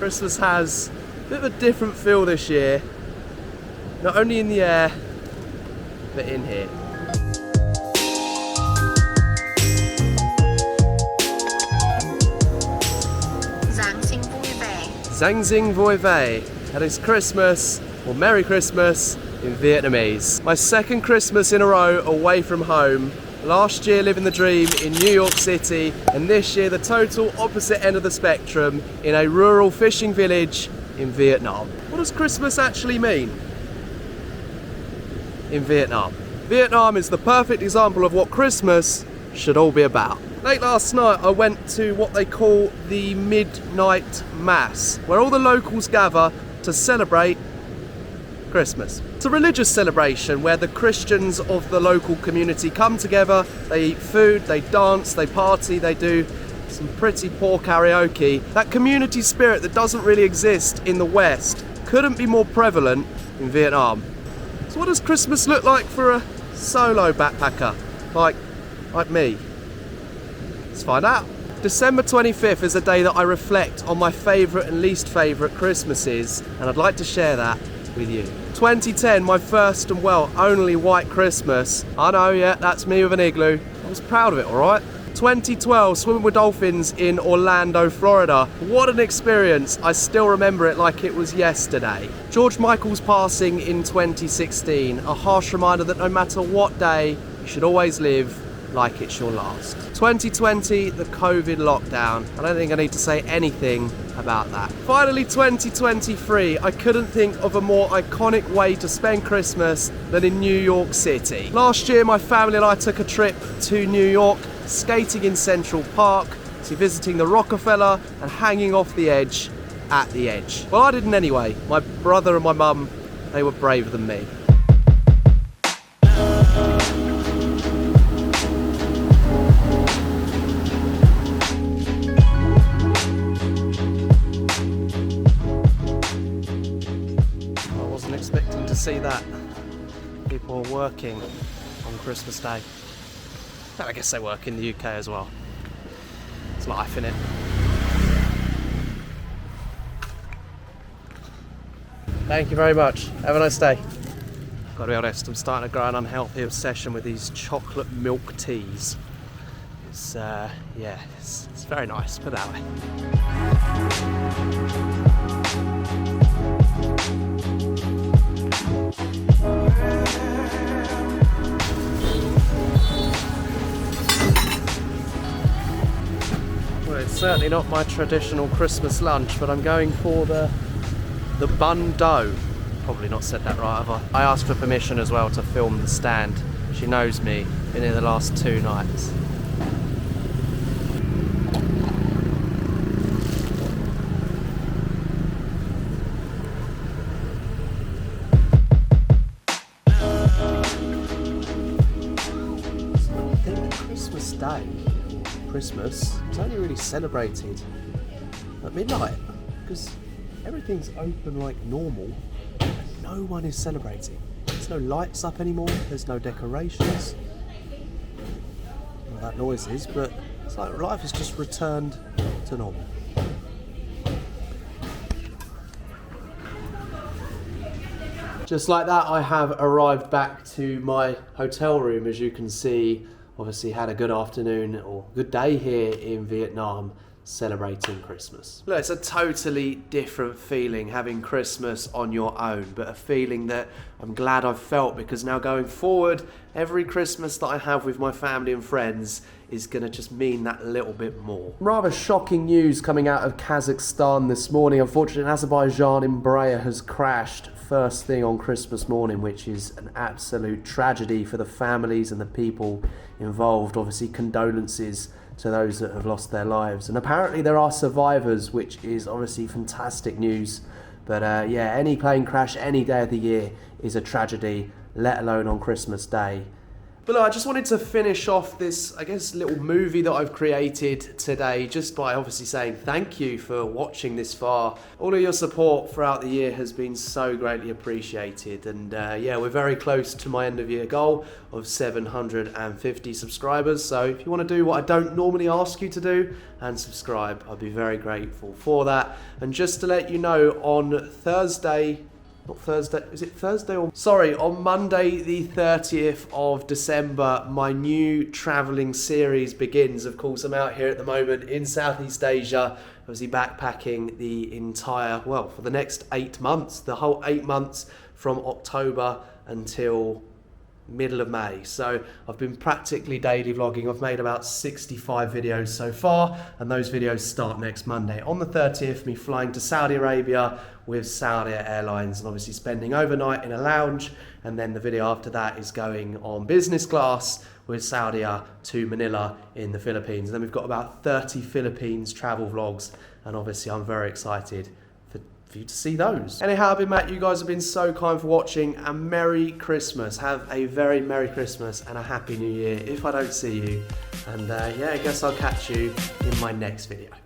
Christmas has a bit of a different feel this year, not only in the air, but in here. Giang Vui Ve, that is Christmas, or Merry Christmas in Vietnamese. My second Christmas in a row away from home. Last year living the dream in New York City, and this year the total opposite end of the spectrum in a rural fishing village in Vietnam. What does Christmas actually mean in Vietnam? Vietnam is the perfect example of what Christmas should all be about. Late last night I went to what they call the Midnight Mass, where all the locals gather to celebrate Christmas. It's a religious celebration where the Christians of the local community come together, they eat food, they dance, they party, they do some pretty poor karaoke. That community spirit that doesn't really exist in the West couldn't be more prevalent in Vietnam. So what does Christmas look like for a solo backpacker like me? Let's find out. December 25th is a day that I reflect on my favourite and least favourite Christmases, and I'd like to share that with you. 2010, my first and well, only white Christmas. I know, yeah, that's me with an igloo. I was proud of it, alright? 2012, swimming with dolphins in Orlando, Florida. What an experience. I still remember it like it was yesterday. George Michael's passing in 2016, a harsh reminder that no matter what day, you should always live like it's your last. 2020, the COVID lockdown. I don't think I need to say anything about that. Finally, 2023, I couldn't think of a more iconic way to spend Christmas than in New York City. Last year, my family and I took a trip to New York, skating in Central Park, visiting the Rockefeller and hanging off the edge at the edge. Well, I didn't anyway. My brother and my mum, they were braver than me. Expecting to see that. People are working on Christmas Day. I guess they work in the UK as well. It's life, innit? Thank you very much. Have a nice day. Gotta be honest, I'm starting to grow an unhealthy obsession with these chocolate milk teas. It's it's very nice, put it that way. Well, it's certainly not my traditional Christmas lunch, but I'm going for the bun dough. Probably not said that right, have I? I asked for permission as well to film the stand. She knows me, been here the last 2 nights. Christmas, it's only really celebrated at midnight because everything's open like normal and no one is celebrating. There's no lights up anymore, there's no decorations. Well, that noise is, but it's like life has just returned to normal. Just like that, I have arrived back to my hotel room. As you can see, obviously had a good afternoon or good day here in Vietnam celebrating Christmas. Look, it's a totally different feeling having Christmas on your own, but a feeling that I'm glad I've felt, because now going forward, every Christmas that I have with my family and friends is gonna just mean that little bit more. Rather shocking news coming out of Kazakhstan this morning. Unfortunately, Azerbaijan Embraer has crashed first thing on Christmas morning, which is an absolute tragedy for the families and the people involved. Obviously, condolences to those that have lost their lives. And apparently there are survivors, which is obviously fantastic news. But yeah, any plane crash any day of the year is a tragedy, let alone on Christmas Day. But look, I just wanted to finish off this, I guess, little movie that I've created today just by obviously saying thank you for watching this far. All of your support throughout the year has been so greatly appreciated, and yeah, we're very close to my end of year goal of 750 subscribers. So if you want to do what I don't normally ask you to do and subscribe, I'd be very grateful for that. And just to let you know, on Thursday, not Thursday, is it Thursday or... Sorry, on Monday the 30th of December, my new travelling series begins. Of course, I'm out here at the moment in Southeast Asia, obviously backpacking the entire, well, for the next 8 months, the whole 8 months from October until middle of May. So I've been practically daily vlogging. I've made about 65 videos so far, and those videos start next Monday. On the 30th, me flying to Saudi Arabia with Saudi Airlines and obviously spending overnight in a lounge, and then the video after that is going on business class with Saudia to Manila in the Philippines. And then we've got about 30 Philippines travel vlogs, and obviously I'm very excited for you to see those. Anyhow, I've been Matt. You guys have been so kind for watching, and Merry Christmas. Have a very Merry Christmas and a Happy New Year if I don't see you. And yeah, I guess I'll catch you in my next video.